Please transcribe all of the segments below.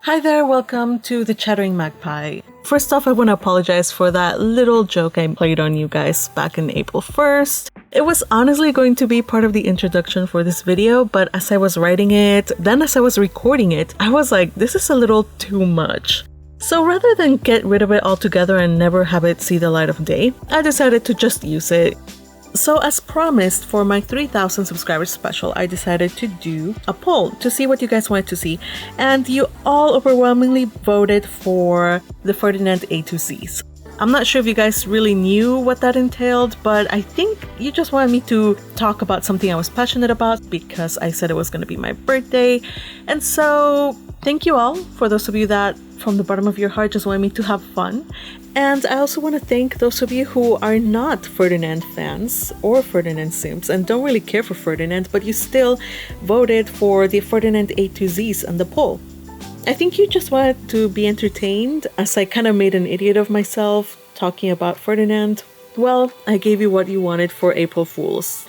Hi there, welcome to the Chattering Magpie. First off, I want to apologize for that little joke I played on you guys back in April 1st. It was honestly going to be part of the introduction for this video, but as I was writing it, then as I was recording it, I was like, this is a little too much. So rather than get rid of it altogether and never have it see the light of day, I decided to just use it. So as promised, for my 3,000 subscribers special, I decided to do a poll to see what you guys wanted to see, and you all overwhelmingly voted for the Ferdinand A-Zs. I'm not sure if you guys really knew what that entailed, but I think you just wanted me to talk about something I was passionate about because I said it was going to be my birthday. And so thank you all for those of you that from the bottom of your heart just wanted me to have fun. And I also want to thank those of you who are not Ferdinand fans or Ferdinand simps and don't really care for Ferdinand, but you still voted for the Ferdinand A-Zs on the poll. I think you just wanted to be entertained as I kind of made an idiot of myself talking about Ferdinand. Well, I gave you what you wanted for April Fools.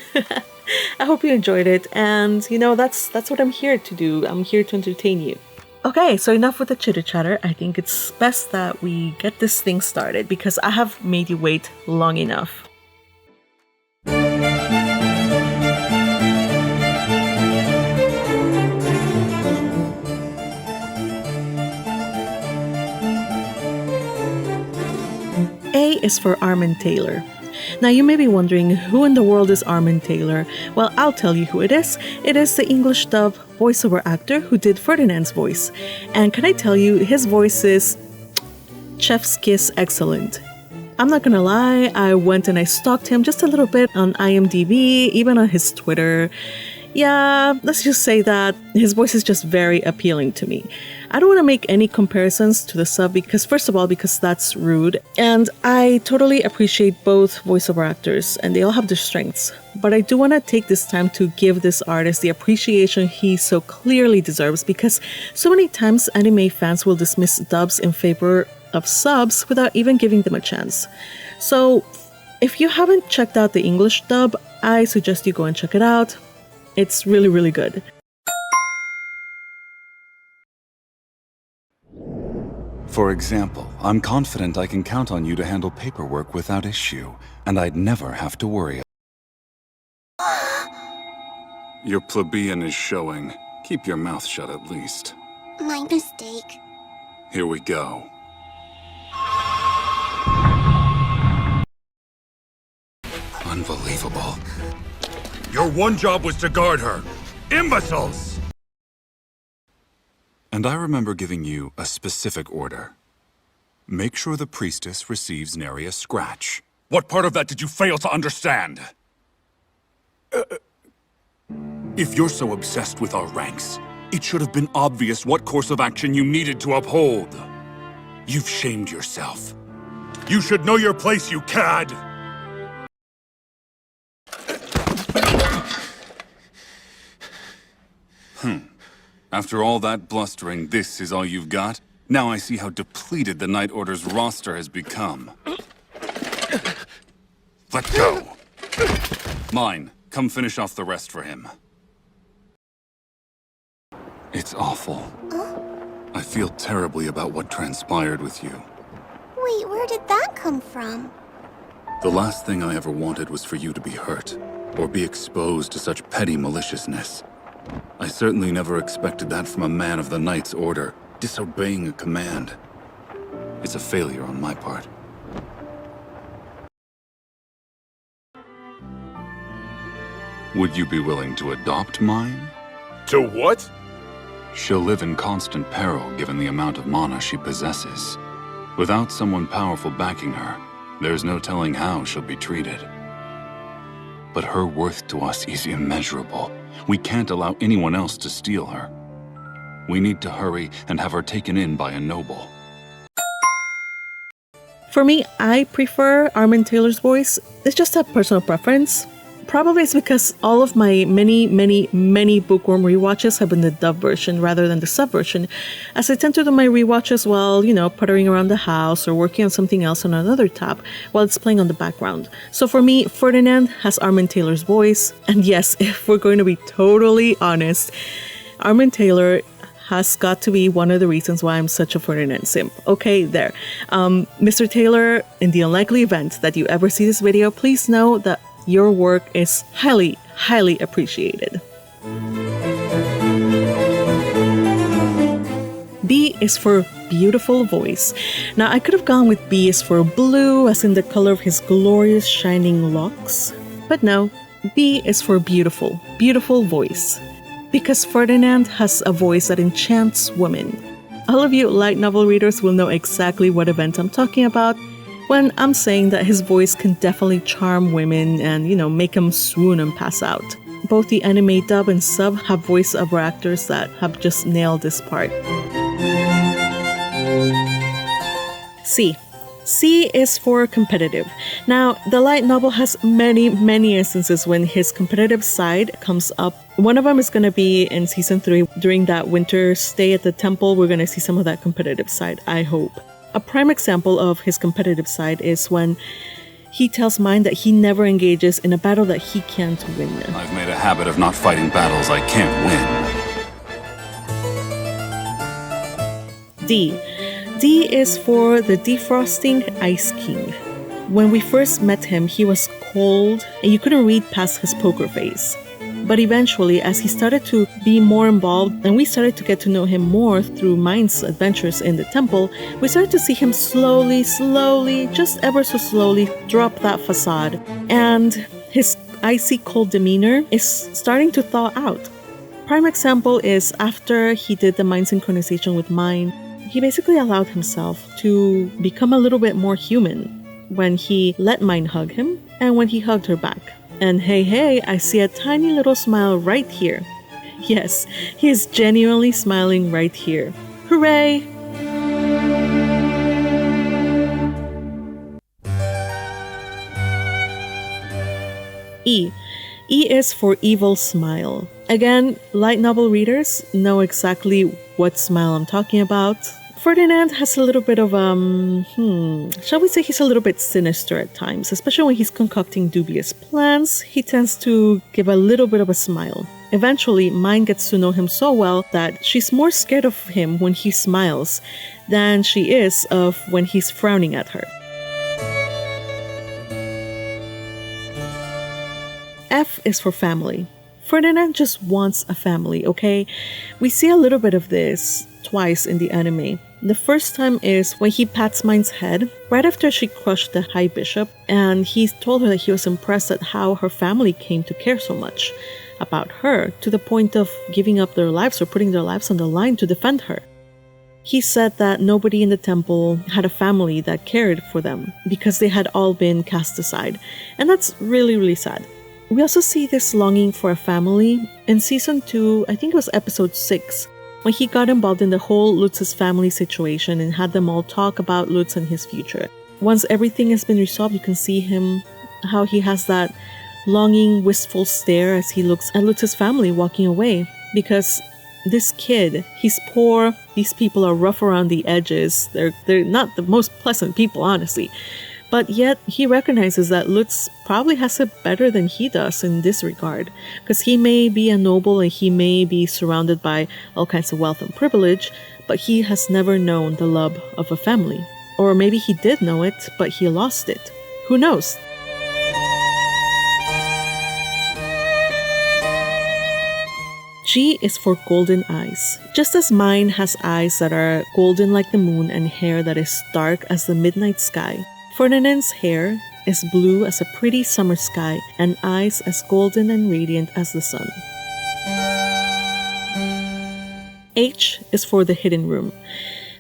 I hope you enjoyed it, and you know, that's what I'm here to do. I'm here to entertain you. Okay, so enough with the chitter-chatter. I think it's best that we get this thing started because I have made you wait long enough. A is for Armand Taylor. Now you may be wondering, who in the world is Armand Taylor? Well, I'll tell you who it is. It is the English dub voiceover actor who did Ferdinand's voice. And can I tell you, his voice is chef's kiss excellent. I'm not gonna lie, I went and I stalked him just a little bit on IMDb, even on his Twitter. Yeah, let's just say that his voice is just very appealing to me. I don't want to make any comparisons to the sub because, first of all, because that's rude, and I totally appreciate both voiceover actors and they all have their strengths. But I do want to take this time to give this artist the appreciation he so clearly deserves because so many times anime fans will dismiss dubs in favor of subs without even giving them a chance. So if you haven't checked out the English dub, I suggest you go and check it out. It's really, really good. For example, I'm confident I can count on you to handle paperwork without issue, and I'd never have to worry. Your plebeian is showing. Keep your mouth shut at least. My mistake. Here we go. Unbelievable. Your one job was to guard her. Imbeciles! And I remember giving you a specific order. Make sure the priestess receives nary a scratch. What part of that did you fail to understand? If you're so obsessed with our ranks, it should have been obvious what course of action you needed to uphold. You've shamed yourself. You should know your place, you cad! After all that blustering, this is all you've got? Now I see how depleted the Night Order's roster has become. Let go! Mine, come finish off the rest for him. It's awful. I feel terribly about what transpired with you. Wait, where did that come from? The last thing I ever wanted was for you to be hurt, or be exposed to such petty maliciousness. I certainly never expected that from a man of the Knight's Order, disobeying a command. It's a failure on my part. Would you be willing to adopt mine? To what? She'll live in constant peril given the amount of mana she possesses. Without someone powerful backing her, there's no telling how she'll be treated. But her worth to us is immeasurable. We can't allow anyone else to steal her. We need to hurry and have her taken in by a noble. For me, I prefer Armand Taylor's voice. It's just a personal preference. Probably it's because all of my many Bookworm rewatches have been the dub version rather than the sub version, as I tend to do my rewatches while, you know, puttering around the house or working on something else on another tab while it's playing on the background. So for me, Ferdinand has Armand Taylor's voice, and yes, if we're going to be totally honest, Armand Taylor has got to be one of the reasons why I'm such a Ferdinand simp. Okay, there. Mr. Taylor, in the unlikely event that you ever see this video, please know that your work is highly, highly appreciated. B is for beautiful voice. Now, I could have gone with B is for blue, as in the color of his glorious shining locks. But no, B is for beautiful, beautiful voice. Because Ferdinand has a voice that enchants women. All of you light novel readers will know exactly what event I'm talking about when I'm saying that his voice can definitely charm women and, make them swoon and pass out. Both the anime dub and sub have voiceover actors that have just nailed this part. C. C is for competitive. Now, the light novel has many, many instances when his competitive side comes up. One of them is going to be in season 3. During that winter stay at the temple, we're going to see some of that competitive side, I hope. A prime example of his competitive side is when he tells Mind that he never engages in a battle that he can't win. I've made a habit of not fighting battles I can't win. D. D is for the defrosting Ice King. When we first met him, he was cold and you couldn't read past his poker face. But eventually, as he started to be more involved and we started to get to know him more through Mind's adventures in the temple, we started to see him slowly, just ever so slowly drop that facade. And his icy cold demeanor is starting to thaw out. Prime example is after he did the Mind synchronization with Mind, he basically allowed himself to become a little bit more human when he let Mind hug him and when he hugged her back. And hey, I see a tiny little smile right here. Yes, he is genuinely smiling right here. Hooray! E. E is for evil smile. Again, light novel readers know exactly what smile I'm talking about. Ferdinand has a little bit of, shall we say he's a little bit sinister at times, especially when he's concocting dubious plans. He tends to give a little bit of a smile. Eventually, Mind gets to know him so well that she's more scared of him when he smiles than she is of when he's frowning at her. F is for family. Ferdinand just wants a family, okay? We see a little bit of this twice in the anime. The first time is when he pats Mind's head right after she crushed the High Bishop, and he told her that he was impressed at how her family came to care so much about her to the point of giving up their lives or putting their lives on the line to defend her. He said that nobody in the temple had a family that cared for them because they had all been cast aside, and that's really, really sad. We also see this longing for a family in season 2, I think it was episode 6, when he got involved in the whole Lutz's family situation and had them all talk about Lutz and his future. Once everything has been resolved, you can see him, how he has that longing, wistful stare as he looks at Lutz's family walking away. Because this kid, he's poor, these people are rough around the edges, they're not the most pleasant people, honestly. But yet, he recognizes that Lutz probably has it better than he does in this regard, because he may be a noble and he may be surrounded by all kinds of wealth and privilege, but he has never known the love of a family. Or maybe he did know it, but he lost it. Who knows? G is for golden eyes. Just as mine has eyes that are golden like the moon and hair that is dark as the midnight sky, Ferdinand's hair is blue as a pretty summer sky and eyes as golden and radiant as the sun. H is for the hidden room.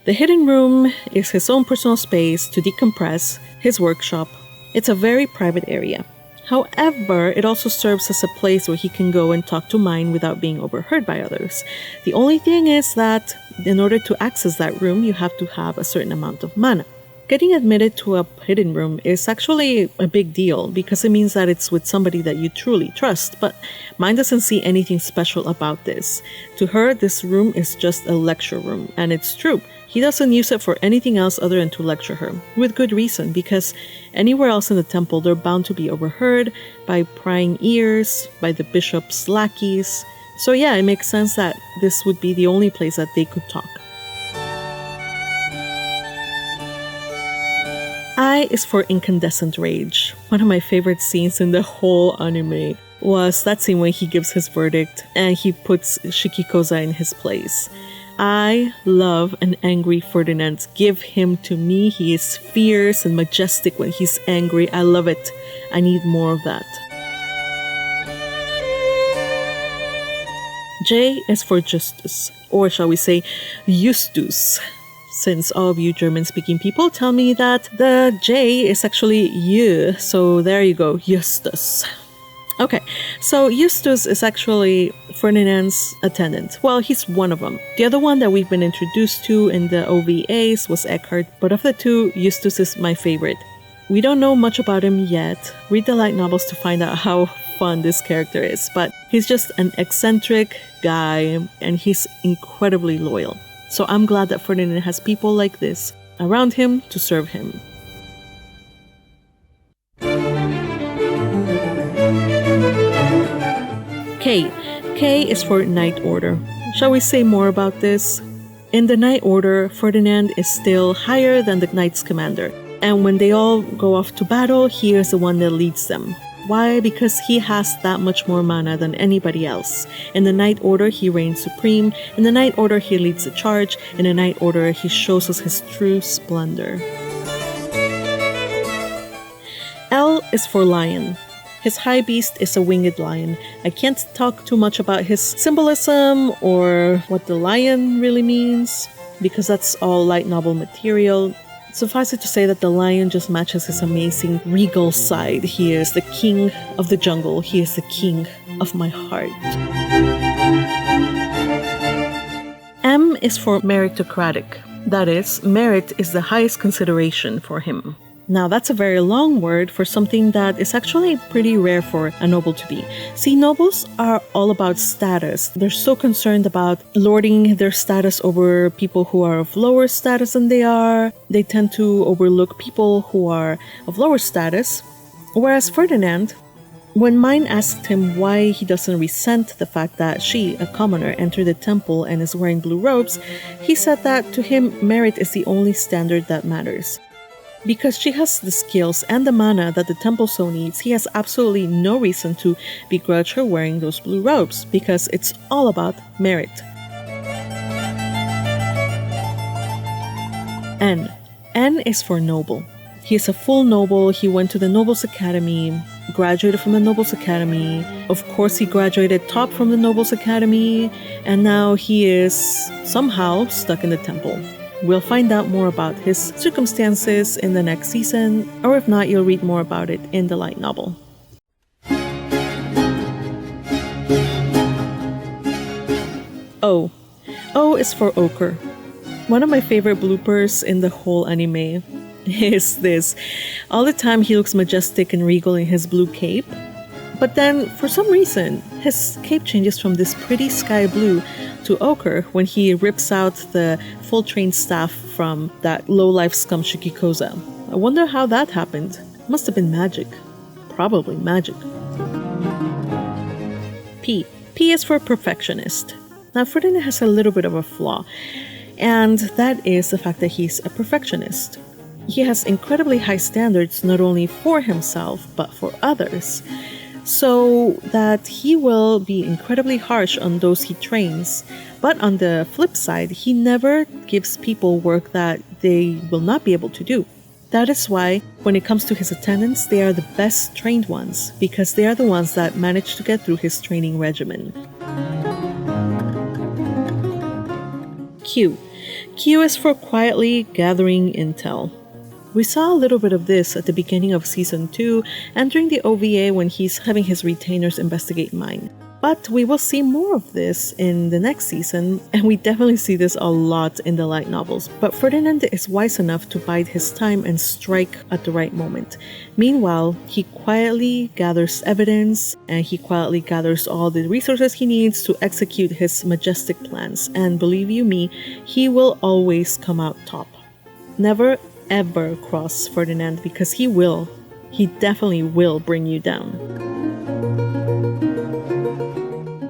The hidden room is his own personal space to decompress, his workshop. It's a very private area. However, it also serves as a place where he can go and talk to Mind without being overheard by others. The only thing is that in order to access that room, you have to have a certain amount of mana. Getting admitted to a hidden room is actually a big deal because it means that it's with somebody that you truly trust, but Mind doesn't see anything special about this. To her, this room is just a lecture room, and it's true. He doesn't use it for anything else other than to lecture her, with good reason, because anywhere else in the temple they're bound to be overheard by prying ears, by the bishop's lackeys, So yeah, it makes sense that this would be the only place that they could talk. I is for incandescent rage. One of my favorite scenes in the whole anime was that scene when he gives his verdict and he puts Shikikoza in his place. I love an angry Ferdinand. Give him to me. He is fierce and majestic when he's angry. I love it. I need more of that. J is for justice, or shall we say Justus, since all of you German-speaking people tell me that the J is actually J, so there you go, Justus. Okay, so Justus is actually Ferdinand's attendant. Well, he's one of them. The other one that we've been introduced to in the OVAs was Eckhart, but of the two, Justus is my favorite. We don't know much about him yet. Read the light novels to find out how fun this character is, but he's just an eccentric guy and he's incredibly loyal. So I'm glad that Ferdinand has people like this around him to serve him. K. K is for Knight Order. Shall we say more about this? In the Knight Order, Ferdinand is still higher than the Knights Commander, and when they all go off to battle, he is the one that leads them. Why? Because he has that much more mana than anybody else. In the Knight Order, he reigns supreme. In the Knight Order, he leads the charge. In the Knight Order, he shows us his true splendor. L is for Lion. His high beast is a winged lion. I can't talk too much about his symbolism or what the lion really means, because that's all light novel material. Suffice it to say that the lion just matches his amazing regal side. He is the king of the jungle. He is the king of my heart. M is for meritocratic. That is, merit is the highest consideration for him. Now that's a very long word for something that is actually pretty rare for a noble to be. See, nobles are all about status. They're so concerned about lording their status over people who are of lower status than they are. They tend to overlook people who are of lower status. Whereas Ferdinand, when Mine asked him why he doesn't resent the fact that she, a commoner, entered the temple and is wearing blue robes, he said that to him, merit is the only standard that matters. Because she has the skills and the mana that the temple so needs, he has absolutely no reason to begrudge her wearing those blue robes, because it's all about merit. N. N is for noble. He is a full noble. He went to the Nobles Academy, graduated from the Nobles Academy. Of course, he graduated top from the Nobles Academy, and now he is somehow stuck in the temple. We'll find out more about his circumstances in the next season, or if not, you'll read more about it in the light novel. O. O is for ochre. One of my favorite bloopers in the whole anime is this. All the time he looks majestic and regal in his blue cape, but then for some reason his cape changes from this pretty sky blue to ochre when he rips out the full trained staff from that low-life scum Shikikoza. I wonder how that happened. It must have been magic. Probably magic. P. P is for perfectionist. Now Ferdinand has a little bit of a flaw, and that is the fact that he's a perfectionist. He has incredibly high standards not only for himself but for others, so that he will be incredibly harsh on those he trains. But on the flip side, he never gives people work that they will not be able to do. That is why, when it comes to his attendants, they are the best trained ones, because they are the ones that manage to get through his training regimen. Q. Q is for quietly gathering intel. We saw a little bit of this at the beginning of Season 2 and during the OVA when he's having his retainers investigate Mine. But we will see more of this in the next season, and we definitely see this a lot in the light novels. But Ferdinand is wise enough to bide his time and strike at the right moment. Meanwhile, he quietly gathers evidence, and he quietly gathers all the resources he needs to execute his majestic plans. And believe you me, he will always come out top. Never ever cross Ferdinand, because he will. He definitely will bring you down.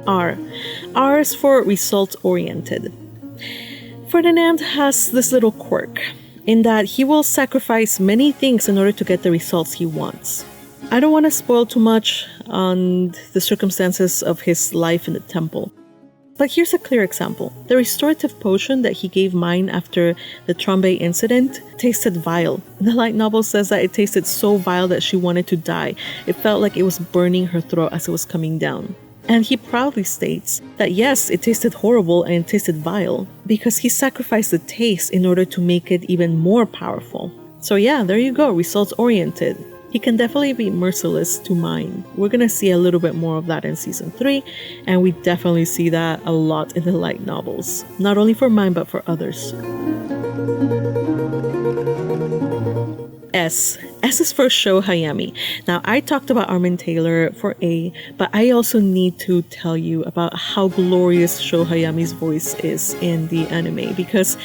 R. R is for results-oriented. Ferdinand has this little quirk in that he will sacrifice many things in order to get the results he wants. I don't want to spoil too much on the circumstances of his life in the temple, but here's a clear example. The restorative potion that he gave Mine after the Trombe incident tasted vile. The light novel says that it tasted so vile that she wanted to die. It felt like it was burning her throat as it was coming down. And he proudly states that yes, it tasted horrible and it tasted vile because he sacrificed the taste in order to make it even more powerful. So yeah, there you go, results-oriented. He can definitely be merciless to Mine. We're gonna see a little bit more of that in Season 3, and we definitely see that a lot in the light novels. Not only for Mine, but for others. S. S is for Sho Hayami. Now, I talked about Armin Taylor for A, but I also need to tell you about how glorious Sho Hayami's voice is in the anime, because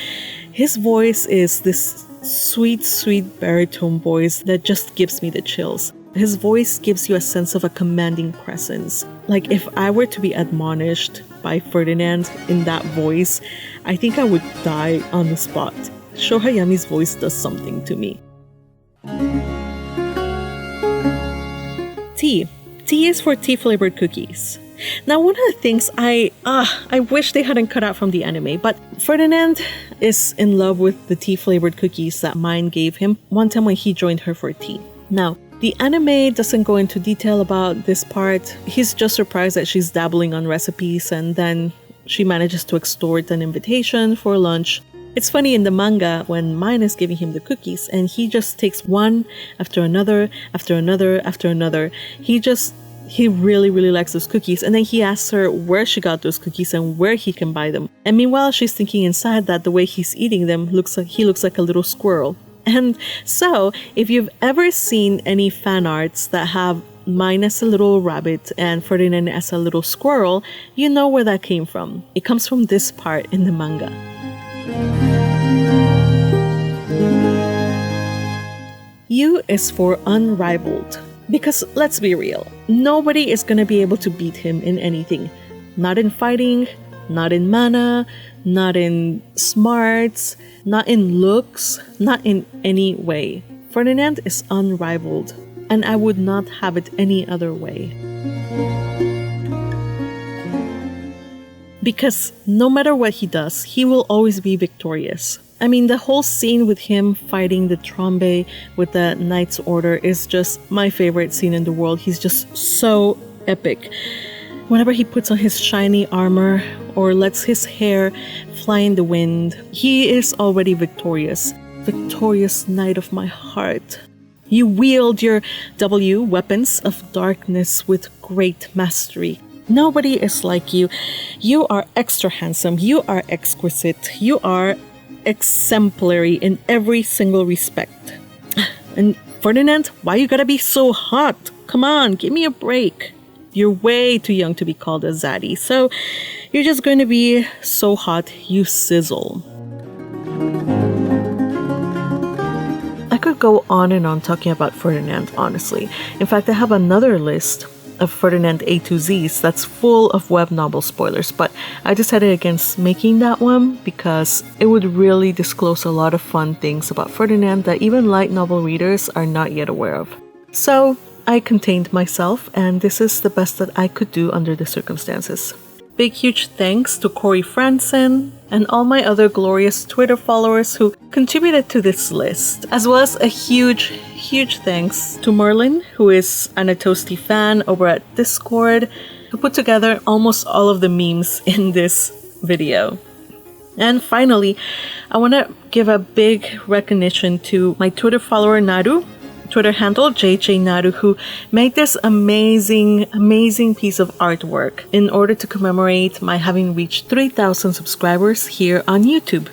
his voice is this sweet, sweet baritone voice that just gives me the chills. His voice gives you a sense of a commanding presence. Like if I were to be admonished by Ferdinand in that voice, I think I would die on the spot. Sho Hayami's voice does something to me. T. T is for tea-flavored cookies. Now, one of the things I wish they hadn't cut out from the anime, but Ferdinand is in love with the tea-flavored cookies that Mine gave him one time when he joined her for tea. Now, the anime doesn't go into detail about this part. He's just surprised that she's dabbling on recipes, and then she manages to extort an invitation for lunch. It's funny in the manga when Mine is giving him the cookies and he just takes one after another, after another, after another. He really, really likes those cookies, and then he asks her where she got those cookies and where he can buy them. And meanwhile, she's thinking inside that the way he's eating them he looks like a little squirrel. And so, if you've ever seen any fan arts that have Mine as a little rabbit and Ferdinand as a little squirrel, you know where that came from. It comes from this part in the manga. U is for unrivaled. Because let's be real, nobody is going to be able to beat him in anything. Not in fighting, not in mana, not in smarts, not in looks, not in any way. Ferdinand is unrivaled, and I would not have it any other way. Because no matter what he does, he will always be victorious. I mean, the whole scene with him fighting the Trombe with the Knight's Order is just my favorite scene in the world. He's just so epic. Whenever he puts on his shiny armor or lets his hair fly in the wind, he is already victorious. Victorious knight of my heart. You wield your W, weapons of darkness, with great mastery. Nobody is like you. You are extra handsome. You are exquisite. You are exemplary in every single respect. And Ferdinand, why you gotta be so hot? Come on, give me a break. You're way too young to be called a zaddy, so you're just going to be so hot you sizzle. I could go on and on talking about Ferdinand, honestly. In fact, I have another list of Ferdinand A to Z's that's full of web novel spoilers, but I decided against making that one because it would really disclose a lot of fun things about Ferdinand that even light novel readers are not yet aware of. So I contained myself, and this is the best that I could do under the circumstances. Big huge thanks to Corey Franson and all my other glorious Twitter followers who contributed to this list, as well as a huge thanks to Merlin, who is an Atosti fan over at Discord, who put together almost all of the memes in this video. And finally, I want to give a big recognition to my Twitter follower Naru, Twitter handle JJ Naru, who made this amazing piece of artwork in order to commemorate my having reached 3,000 subscribers here on YouTube.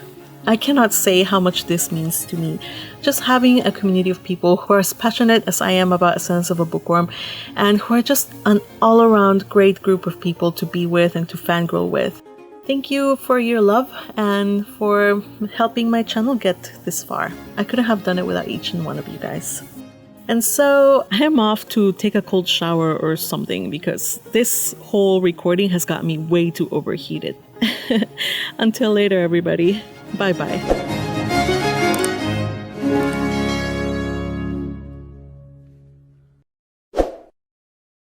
I cannot say how much this means to me. Just having a community of people who are as passionate as I am about Ascendance of a Bookworm, and who are just an all-around great group of people to be with and to fangirl with. Thank you for your love and for helping my channel get this far. I couldn't have done it without each and one of you guys. And so I'm off to take a cold shower or something because this whole recording has got me way too overheated. Until later, everybody. Bye-bye.